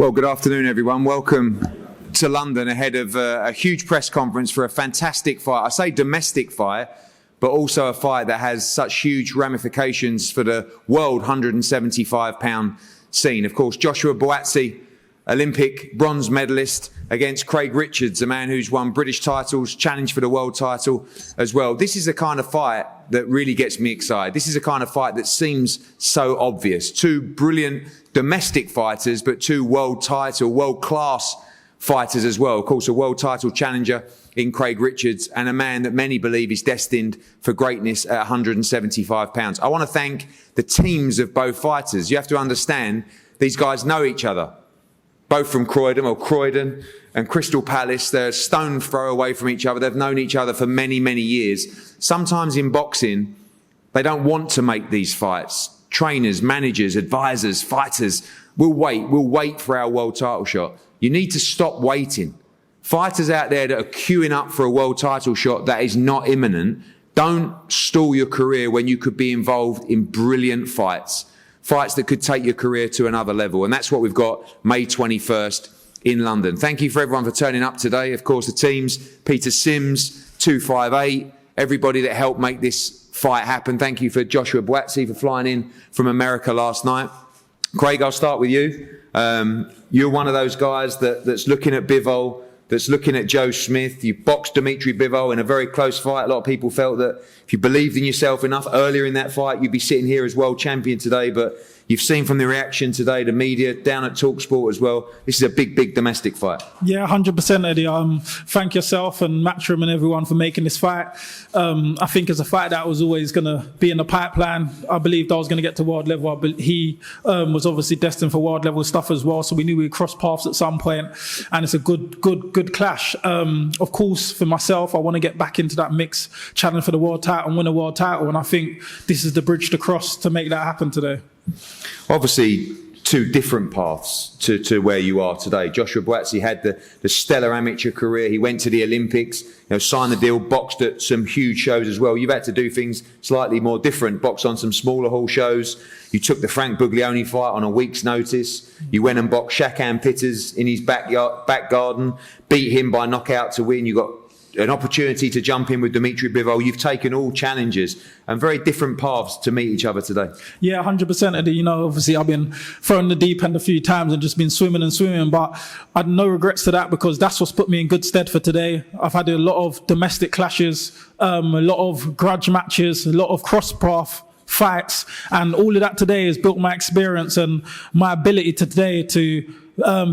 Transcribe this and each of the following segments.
Well, good afternoon, everyone. Welcome to London ahead of a huge press conference for a fantastic fight. I say domestic fight, but also a fight that has such huge ramifications for the world 175-pound scene. Of course, Joshua Buatsi, Olympic bronze medalist, against Craig Richards, a man who's won British titles, challenged for the world title as well. This is the kind of fight that really gets me excited. This is a kind of fight that seems so obvious. Two brilliant domestic fighters, but two world-class fighters as well. Of course, a world title challenger in Craig Richards and a man that many believe is destined for greatness at 175 pounds. I want to thank the teams of both fighters. You have to understand, these guys know each other. Both from Croydon and Crystal Palace. They're a stone throw away from each other. They've known each other for many, many years. Sometimes in boxing, they don't want to make these fights. Trainers, managers, advisors, fighters will wait. We'll wait for our world title shot. You need to stop waiting. Fighters out there that are queuing up for a world title shot that is not imminent, don't stall your career when you could be involved in brilliant fights. Fights that could take your career to another level. And that's what we've got May 21st in London. Thank you for everyone for turning up today. Of course, the teams, Peter Sims, 258, everybody that helped make this fight happen. Thank you for Joshua Buatsi for flying in from America last night. Craig, I'll start with you. You're one of those guys that's looking at Bivol, that's looking at Joe Smith. You boxed Dmitry Bivol in a very close fight. A lot of people felt that if you believed in yourself enough earlier in that fight, you'd be sitting here as world champion today. But you've seen from the reaction today, the media, down at TalkSport as well, this is a big, big domestic fight. Yeah, 100%, Eddie. Thank yourself and Matchroom and everyone for making this fight. I think it's a fight that was always going to be in the pipeline. I believed I was going to get to world level. He was obviously destined for world level stuff as well, so we knew we'd cross paths at some point, and it's a good clash. Of course, for myself, I want to get back into that mix, challenge for the world title and win a world title, and I think this is the bridge to cross to make that happen today. Obviously, two different paths to where you are today. Joshua Buatsi had the stellar amateur career. He went to the Olympics, signed the deal, boxed at some huge shows as well. You've had to do things slightly more different, box on some smaller hall shows. You took the Frank Buglioni fight on a week's notice. You went and boxed Shakan Pitters in his back garden, beat him by knockout to win. You got an opportunity to jump in with Dmitry Bivol. You've taken all challenges and very different paths to meet each other today. Yeah, 100%, Eddie. Obviously I've been thrown in the deep end a few times and just been swimming, but I had no regrets to that because that's what's put me in good stead for today. I've had a lot of domestic clashes, a lot of grudge matches, a lot of cross-path fights, and all of that today has built my experience and my ability today to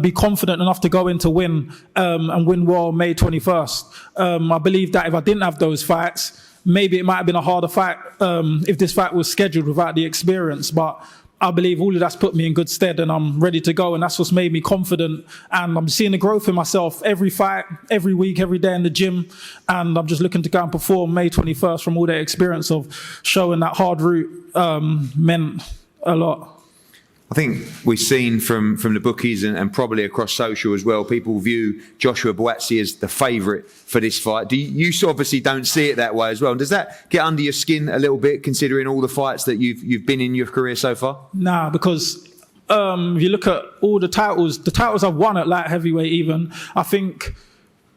be confident enough to go in to win and win well May 21st. I believe that if I didn't have those fights, maybe it might have been a harder fight if this fight was scheduled without the experience. But I believe all of that's put me in good stead and I'm ready to go, and that's what's made me confident. And I'm seeing the growth in myself every fight, every week, every day in the gym. And I'm just looking to go and perform May 21st from all that experience of showing that hard route meant a lot. I think we've seen from the bookies and probably across social as well, people view Joshua Buatsi as the favourite for this fight. You obviously don't see it that way as well. Does that get under your skin a little bit, considering all the fights that you've been in your career so far? Nah, because if you look at all the titles I've won at light heavyweight even, I think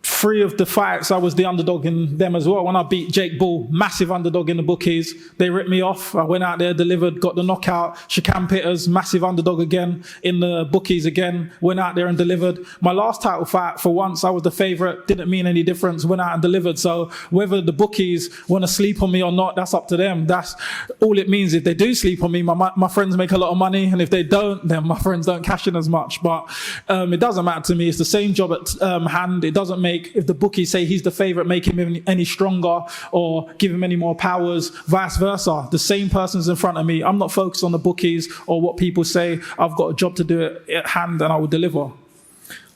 3 of the fights, I was the underdog in them as well. When I beat Jake Bull, massive underdog in the bookies, they ripped me off. I went out there, delivered, got the knockout. Shakan Pitters, massive underdog again in the bookies again, went out there and delivered. My last title fight, for once, I was the favourite, didn't mean any difference, went out and delivered. So whether the bookies want to sleep on me or not, that's up to them. That's all it means. If they do sleep on me, my friends make a lot of money, and if they don't, then my friends don't cash in as much. But it doesn't matter to me. It's the same job at hand. It doesn't make, if the bookies say he's the favourite, make him any stronger or give him any more powers, vice versa. The same person's in front of me. I'm not focused on the bookies or what people say. I've got a job to do it at hand and I will deliver.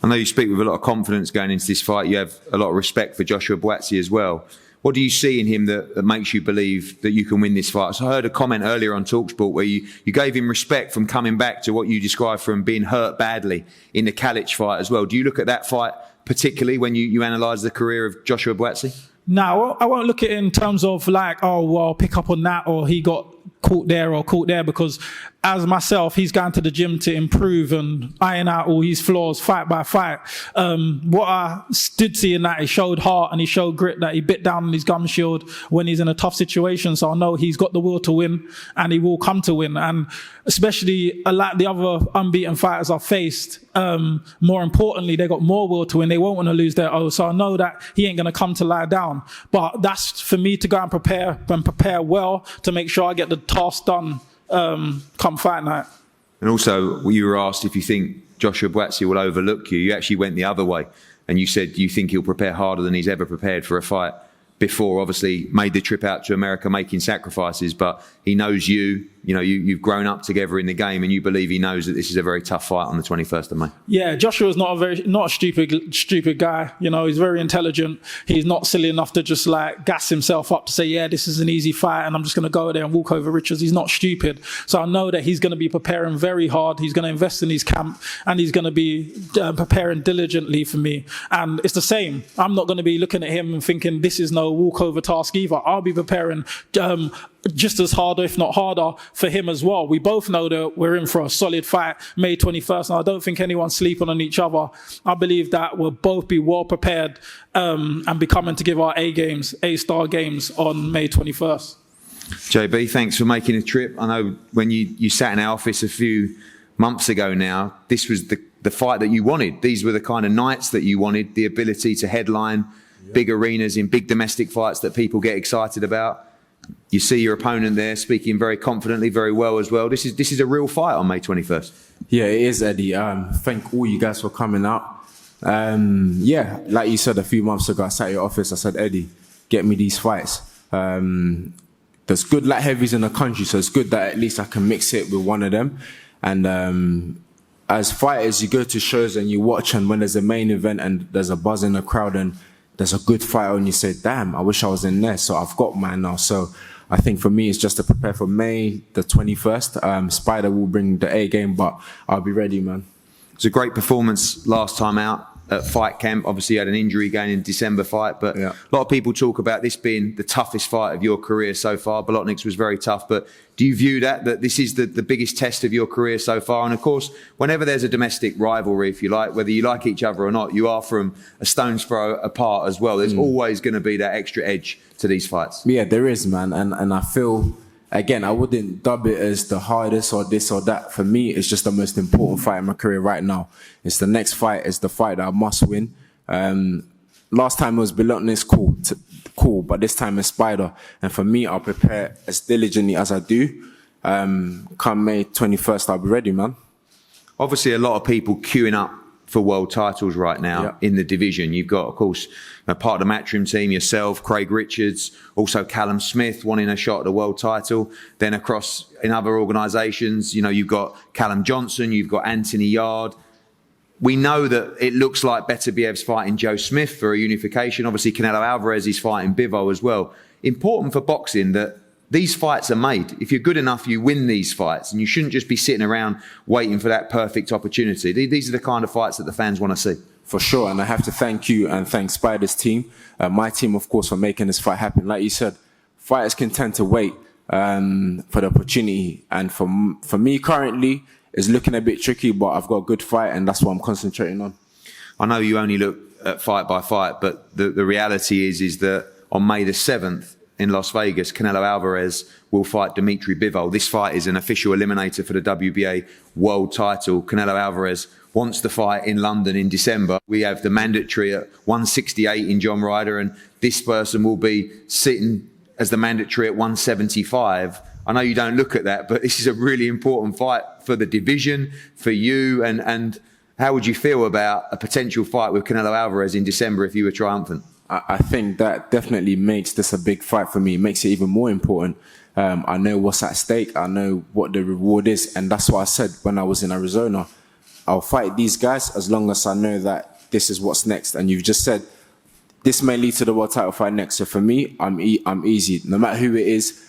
I know you speak with a lot of confidence going into this fight. You have a lot of respect for Joshua Buatsi as well. What do you see in him that makes you believe that you can win this fight? So I heard a comment earlier on TalkSport where you gave him respect from coming back to what you described from being hurt badly in the Kalic fight as well. Do you look at that fight particularly when you analyse the career of Joshua Buatsi? No, I won't look at it in terms of like, oh, well, pick up on that, or he got caught there, because as myself, he's going to the gym to improve and iron out all his flaws fight by fight. What I did see in that, he showed heart and he showed grit, that he bit down on his gum shield when he's in a tough situation. So I know he's got the will to win and he will come to win. And especially like the other unbeaten fighters I've faced, more importantly, they got more will to win. They won't want to lose their O. So I know that he ain't going to come to lie down. But that's for me to go and prepare well to make sure I get the task done come fight night. And also, you were asked if you think Joshua Buatsi will overlook you. You actually went the other way, and you said you think he'll prepare harder than he's ever prepared for a fight before. Obviously, made the trip out to America, making sacrifices, but he knows you. You know, you've grown up together in the game, and you believe he knows that this is a very tough fight on the 21st of May. Yeah, Joshua's not a stupid guy. You know, he's very intelligent. He's not silly enough to just like gas himself up to say, yeah, this is an easy fight and I'm just going to go there and walk over Richards. He's not stupid. So I know that he's going to be preparing very hard. He's going to invest in his camp and he's going to be preparing diligently for me. And it's the same. I'm not going to be looking at him and thinking this is no walkover task either. I'll be preparing just as hard, if not harder, for him as well. We both know that we're in for a solid fight May 21st, and I don't think anyone's sleeping on each other. I believe that we'll both be well prepared and be coming to give our A-star games on May 21st. JB, thanks for making a trip. I know when you sat in our office a few months ago now, this was the fight that you wanted. These were the kind of nights that you wanted, the ability to headline big arenas in big domestic fights that people get excited about. You see your opponent there speaking very confidently, very well as well. This is a real fight on May 21st. Yeah, it is, Eddie. Thank all you guys for coming out. Yeah, like you said a few months ago, I sat at your office, I said, Eddie, get me these fights. There's good light heavies in the country, so it's good that at least I can mix it with one of them. And as fighters, you go to shows and you watch, and when there's a main event and there's a buzz in the crowd and there's a good fight and you say, damn, I wish I was in there. So I've got mine now. So I think for me, it's just to prepare for May the 21st. Spider will bring the A game, but I'll be ready, man. It was a great performance last time out at Fight Camp. Obviously, you had an injury again in December fight, but yeah, a lot of people talk about this being the toughest fight of your career so far. Bolotniks was very tough, but do you view that this is the biggest test of your career so far? And of course, whenever there's a domestic rivalry, if you like, whether you like each other or not, you are from a stone's throw apart as well. There's always going to be that extra edge to these fights. Yeah, there is, man. And I feel, again, I wouldn't dub it as the hardest or this or that. For me, it's just the most important fight in my career right now. It's the next fight. It's the fight that I must win. Last time it was Bolotniks, cool, but this time it's Spider. And for me, I'll prepare as diligently as I do. Come May 21st, I'll be ready, man. Obviously, a lot of people queuing up for world titles right now in the division. You've got, of course, part of the Matchroom team, yourself, Craig Richards, also Callum Smith wanting a shot at the world title. Then across in other organisations, you know, you've got Callum Johnson, you've got Anthony Yard. We know that it looks like Beterbiev's fighting Joe Smith for a unification. Obviously, Canelo Alvarez is fighting Bivol as well. Important for boxing that these fights are made. If you're good enough, you win these fights, and you shouldn't just be sitting around waiting for that perfect opportunity. These are the kind of fights that the fans want to see. For sure, and I have to thank you and thank Spider's team, my team, of course, for making this fight happen. Like you said, fighters can tend to wait for the opportunity, and for me currently, it's looking a bit tricky, but I've got a good fight, and that's what I'm concentrating on. I know you only look at fight by fight, but the reality is that on May the 7th in Las Vegas, Canelo Alvarez will fight Dmitry Bivol. This fight is an official eliminator for the WBA world title. Canelo Alvarez wants the fight in London in December. We have the mandatory at 168 in John Ryder, and this person will be sitting as the mandatory at 175. I know you don't look at that, but this is a really important fight for the division, for you, and how would you feel about a potential fight with Canelo Alvarez in December if you were triumphant? I think that definitely makes this a big fight for me. It makes it even more important. I know what's at stake. I know what the reward is, and that's what I said when I was in Arizona. I'll fight these guys as long as I know that this is what's next. And you've just said this may lead to the world title fight next. So for me, I'm easy. No matter who it is,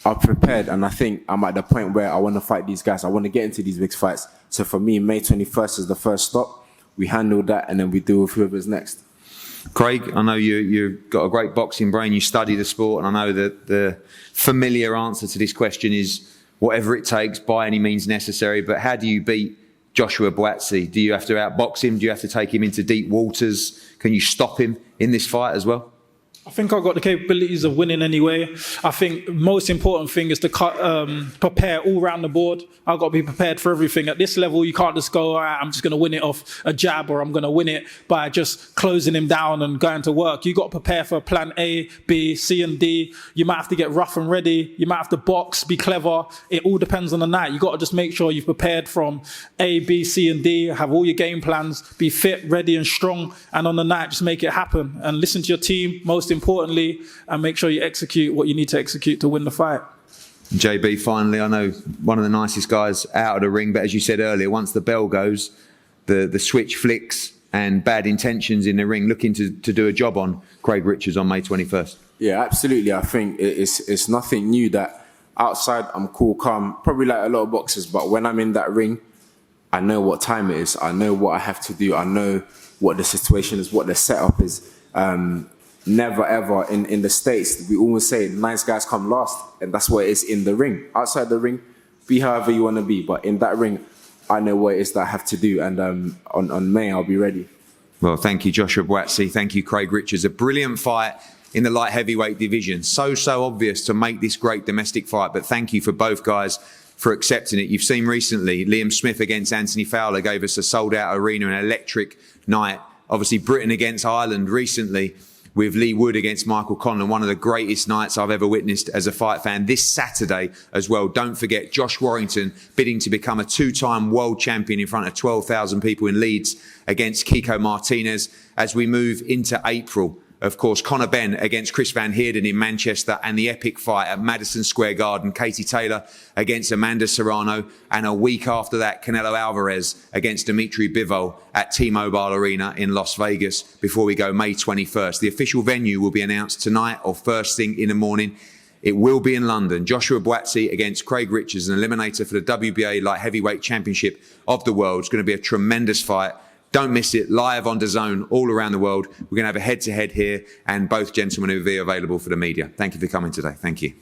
I'm prepared, and I think I'm at the point where I want to fight these guys. I want to get into these big fights. So for me, May 21st is the first stop. We handle that, and then we deal with whoever's next. Craig, I know you've got a great boxing brain, you study the sport, and I know that the familiar answer to this question is whatever it takes, by any means necessary, but how do you beat Joshua Buatsi? Do you have to outbox him? Do you have to take him into deep waters? Can you stop him in this fight as well? I think I've got the capabilities of winning anyway. I think the most important thing is to prepare all round the board. I've got to be prepared for everything. At this level, you can't just go, all right, I'm just going to win it off a jab, or I'm going to win it by just closing him down and going to work. You've got to prepare for plan A, B, C, and D. You might have to get rough and ready. You might have to box, be clever. It all depends on the night. You've got to just make sure you've prepared from A, B, C, and D, have all your game plans, be fit, ready, and strong. And on the night, just make it happen. And listen to your team, most importantly, and make sure you execute what you need to execute to win the fight. JB, finally, I know one of the nicest guys out of the ring, but as you said earlier, once the bell goes, the switch flicks, and bad intentions in the ring, looking to do a job on Craig Richards on May 21st. Yeah, absolutely. I think it's nothing new that outside I'm cool, calm, probably like a lot of boxers, but when I'm in that ring, I know what time it is. I know what I have to do. I know what the situation is, what the setup is. Never ever in the States, we always say nice guys come last, and that's what it is in the ring. Outside the ring, be however you want to be, but in that ring, I know what it is that I have to do, and on May, I'll be ready. Well, thank you, Joshua Buatsi. Thank you, Craig Richards. A brilliant fight in the light heavyweight division. So obvious to make this great domestic fight, but thank you for both guys for accepting it. You've seen recently, Liam Smith against Anthony Fowler gave us a sold-out arena, an electric night. Obviously, Britain against Ireland recently, with Lee Wood against Michael Conlan, one of the greatest nights I've ever witnessed as a fight fan. This Saturday as well, don't forget, Josh Warrington bidding to become a two-time world champion in front of 12,000 people in Leeds against Kiko Martinez. As we move into April, of course, Conor Benn against Chris Van Heerden in Manchester, and the epic fight at Madison Square Garden, Katie Taylor against Amanda Serrano, and a week after that, Canelo Alvarez against Dmitry Bivol at T-Mobile Arena in Las Vegas, before we go May 21st. The official venue will be announced tonight or first thing in the morning. It will be in London. Joshua Buatsi against Craig Richards, an eliminator for the WBA Light Heavyweight Championship of the world. It's going to be a tremendous fight. Don't miss it, live on DAZN all around the world. We're going to have a head-to-head here, and both gentlemen will be available for the media. Thank you for coming today. Thank you.